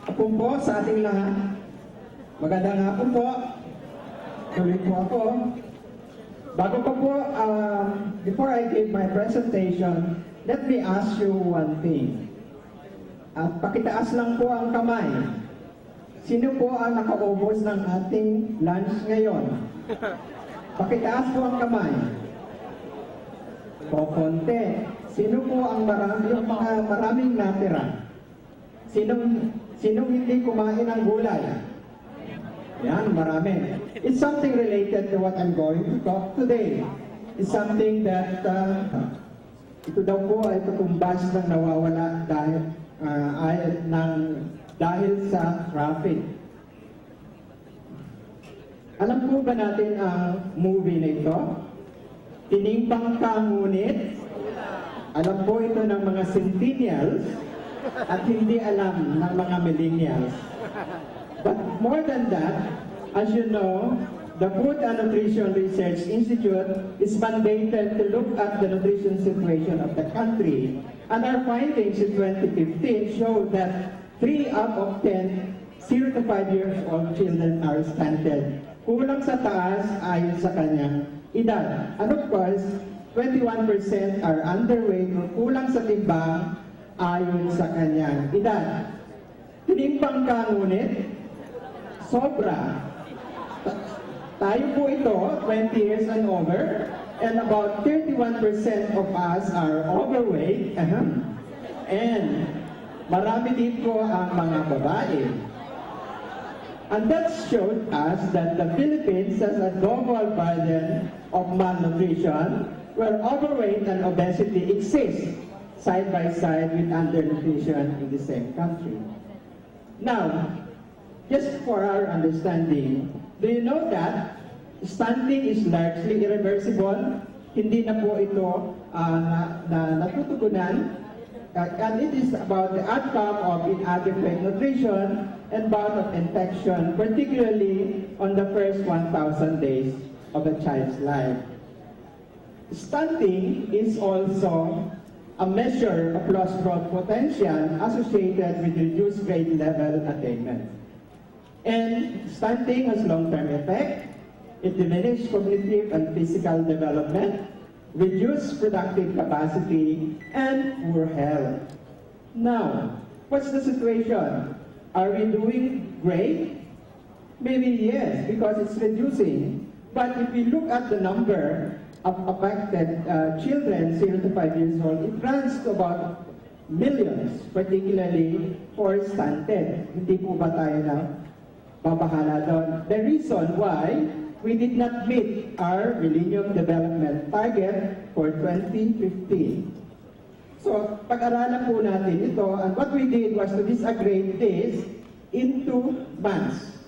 Hapon po sa ating lahat. Magandang hapon po. Tuloy po ako. Bago pa po, before I give my presentation, let me ask you one thing. At pakitaas lang po ang kamay. Sino po ang nakaubos ng ating lunch ngayon? Pakitaas po ang kamay. O konti. Sino po ang maraming natira? Sinong hindi kumain ng gulay? Yan, marami. It's something related to what I'm going to talk today. It's something that ito daw po ay tutumbas ng nawawala dahil sa traffic. Alam po ba natin ang movie na ito? Tinimbang ka ngunit. Alam po ito ng mga centennials at hindi alam ng mga millennials. But more than that, as you know, the Food and Nutrition Research Institute is mandated to look at the nutrition situation of the country. And our findings in 2015 show that 3 out of 10 0 to 5 years old children are stunted. Kulang sa taas ayon sa kanyang edad. And of course, 21% are underweight o kulang sa timbang ayon sa kanyang edad. Tinimbang ka ngunit, sobra. Tayo po ito, 20 years and over, and about 31% of us are overweight, and marami din po ang mga babae. And that showed us that the Philippines has a double burden of malnutrition, where overweight and obesity exist side by side with undernutrition in the same country. Now, just for our understanding, do you know that stunting is largely irreversible? Hindi na po ito natutugunan. And it is about the outcome of inadequate nutrition and bout of infection, particularly on the first 1,000 days of a child's life. Stunting is also a measure of lost growth potential associated with reduced grade level attainment. And stunting has long-term effect. It diminishes cognitive and physical development, reduced productive capacity, and poor health. Now, what's the situation? Are we doing great? Maybe yes, because it's reducing. But if we look at the number of affected children 0 to 5 years old, it runs to about millions, particularly for stunted. Hindi po ba tayo na babahala doon? The reason why we did not meet our Millennium Development Target for 2015. So, pag-aralan po natin ito, and what we did was to disaggregate this into months.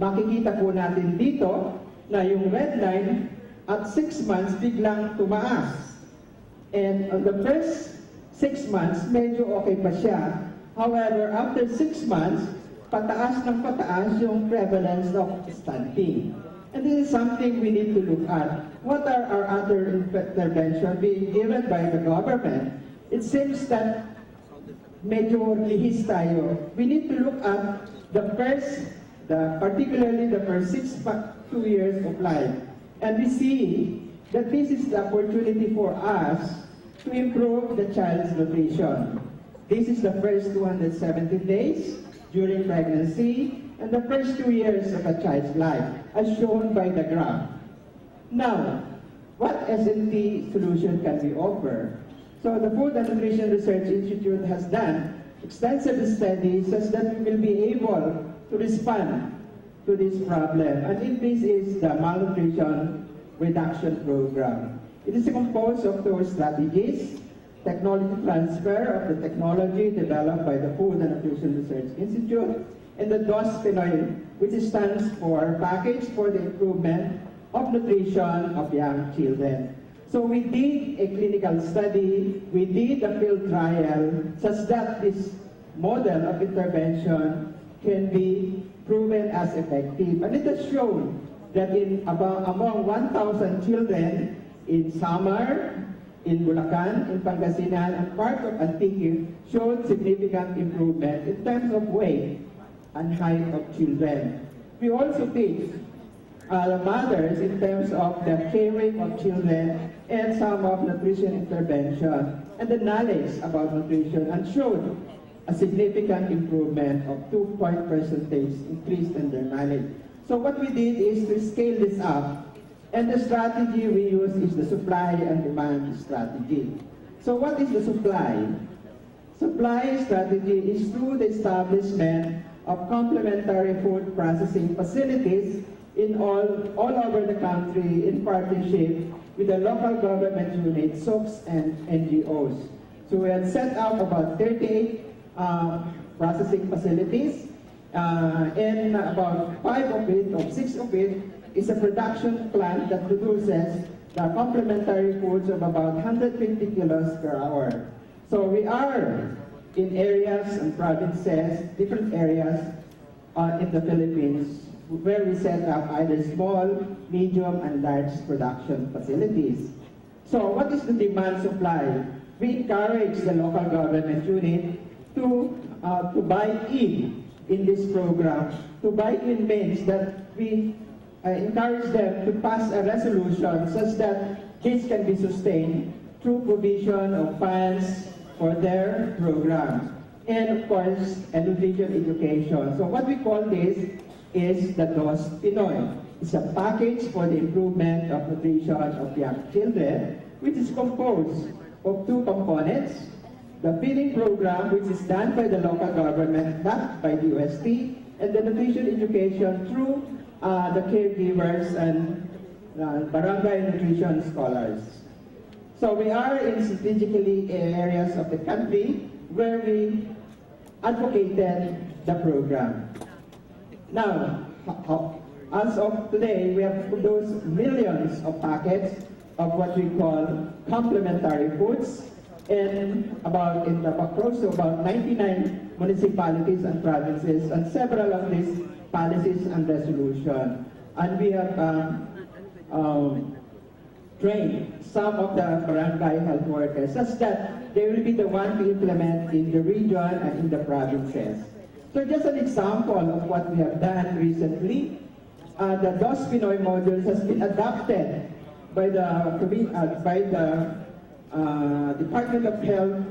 Makikita po natin dito na yung red line at 6 months biglang tumaas. And on the first 6 months, medyo okay pa siya. However, after 6 months, pataas ng pataas yung prevalence of stunting. And this is something we need to look at. What are our other interventions being given by the government? It seems that medyo lihis tayo. We need to look at particularly the first 2 years of life. And we see that this is the opportunity for us to improve the child's nutrition. This is the first 270 days during pregnancy and the first 2 years of a child's life, as shown by the graph. Now, what S&T solution can we offer? So the Food and Nutrition Research Institute has done extensive studies such that we will be able to respond to this problem. And this is the malnutrition reduction program. It is composed of 2 strategies: technology transfer of the technology developed by the Food and Nutrition Research Institute, and the DOST PINOY, which stands for Package for the Improvement of Nutrition of Young Children. So we did a clinical study, we did a field trial, such that this model of intervention can be proven as effective. And it has shown that among 1,000 children in Samar, in Bulacan, in Pangasinan, and part of Antique showed significant improvement in terms of weight and height of children. We also teach the mothers in terms of the caring of children and some of nutrition intervention and the knowledge about nutrition, and showed a significant improvement of 2 point percentage increase in their knowledge. So what we did is to scale this up, and the strategy we use is the supply and demand strategy. So what is the supply? Supply strategy is through the establishment of complementary food processing facilities in all over the country in partnership with the local government units, SOCs, and NGOs. So we had set up about 38 processing facilities, and about 5 of it, or 6 of it, is a production plant that produces the complementary foods of about 150 kilos per hour. So we are in areas and provinces, different areas in the Philippines, where we set up either small, medium, and large production facilities. So what is the demand supply? We encourage the local government unit to buy in this program. To buy in means that we encourage them to pass a resolution such that this can be sustained through provision of funds for their program. And of course, nutrition education. So what we call this is the DOST PINOY. It's a package for the improvement of nutrition of young children, which is composed of 2 components. The feeding program, which is done by the local government, not by the DOST, and the nutrition education through the caregivers and barangay nutrition scholars. So we are in strategically areas of the country where we advocated the program. Now, as of today, we have produced millions of packets of what we call complementary foods in close to about 99 municipalities and provinces, and several of these policies and resolution. And we have trained some of the barangay health workers such that they will be the one to implement in the region and in the provinces. So just an example of what we have done recently, the DOST PINOY modules has been adopted by the Department of Health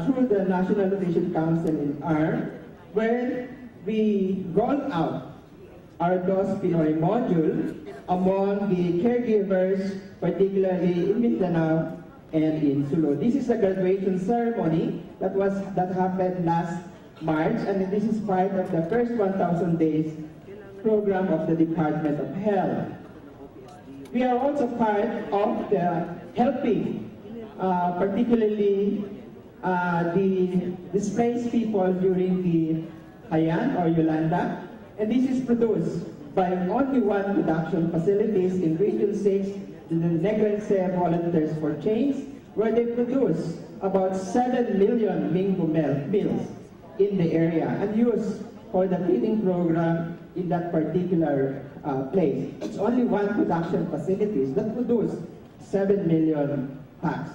through the National Nutrition Council in ARM, where we rolled out our DOST PINOY module among the caregivers, particularly in Mindanao and in Sulu. This is a graduation ceremony that happened last March, and this is part of the first 1,000 days program of the Department of Health. We are also part of the helping, particularly the displaced people during the Haiyan or Yolanda, and this is produced by only 1 production facilities in Region 6, the Negrense Volunteers for Change, where they produce about 7 million Mingo meals in the area and used for the feeding program in that particular place. It's only 1 production facilities that produce 7 million packs.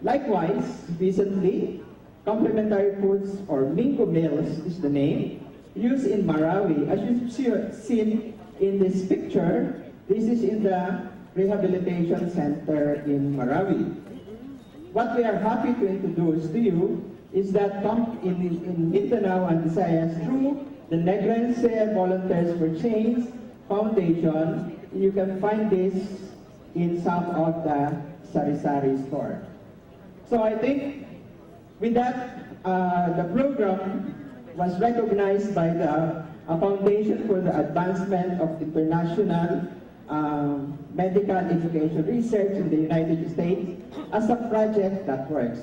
Likewise, recently, complementary foods or Mingo meals is the name, used in Marawi. As you've seen in this picture, this is in the rehabilitation center in Marawi. What we are happy to introduce to you is that in Mindanao and Visayas, through the Negrense Volunteers for Change Foundation, you can find this in some of the sari-sari store. So I think with that, the program was recognized by the Foundation for the Advancement of International Medical Education Research in the United States as a project that works.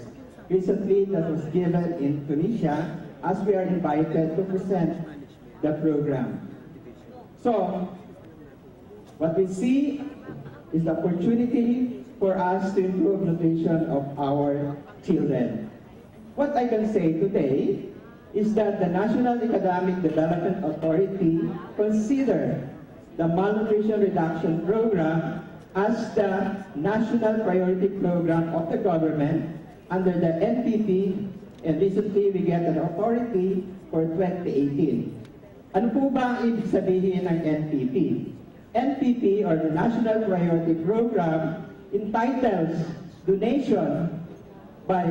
Recently, that was given in Tunisia as we are invited to present the program. So, what we see is the opportunity for us to improve nutrition of our children. What I can say today is that the National Academic Development Authority consider the malnutrition reduction program as the national priority program of the government under the NPP And recently, we get an authority for 2018. Ano po ba ang ibig sabihin ng NPP? NPP, or the National Priority Program, entitles donation by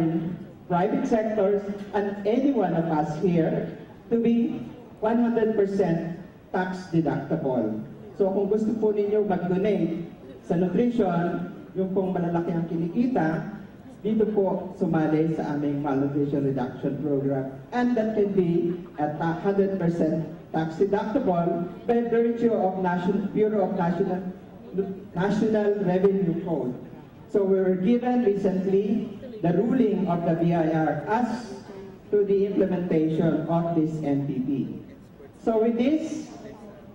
private sectors and any one of us here to be 100% tax deductible. So kung gusto po ninyo mag-donate sa nutrition, yung pong malalaki ang kinikita, dito po sumali sa aming malnutrition reduction program. And that can be at 100% tax deductible by virtue of Bureau of National Revenue Code. So we were given recently the ruling of the BIR as to the implementation of this NPP. So with this,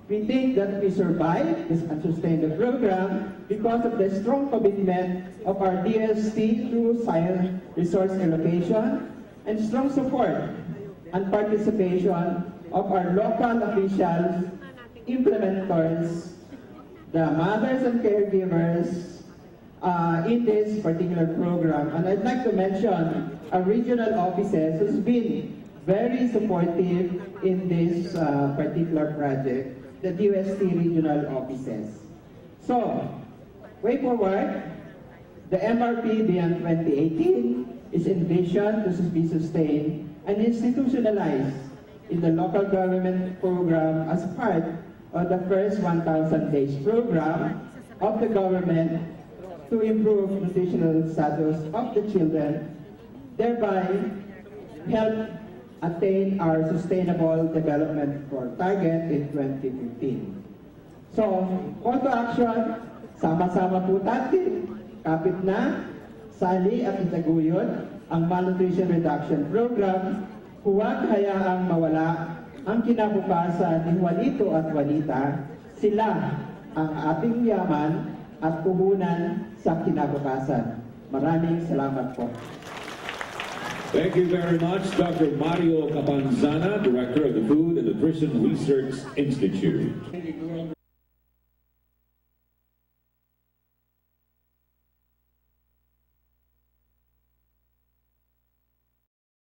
we think that we survived this and sustained the program because of the strong commitment of our DOST through science resource allocation and strong support and participation of our local officials, implementers, the mothers and caregivers in this particular program. And I'd like to mention our regional offices who's been very supportive in this particular project, the DOST regional offices. So, way forward, the MRP beyond 2018 is envisioned to be sustained and institutionalized in the local government program as part of the first 1,000 days program of the government to improve nutritional status of the children, thereby help attain our sustainable development goal target in 2015. So, call to action, sama-sama po natin, kapit na, sali at itaguyod ang malnutrition reduction program. Huwag hayaang mawala ang kinabukasan ni Juanito at Juanita. Sila ang ating yaman at puhunan sa kinabukasan. Maraming salamat po. Thank you very much, Dr. Mario Capanzana, Director of the Food and Nutrition Research Institute.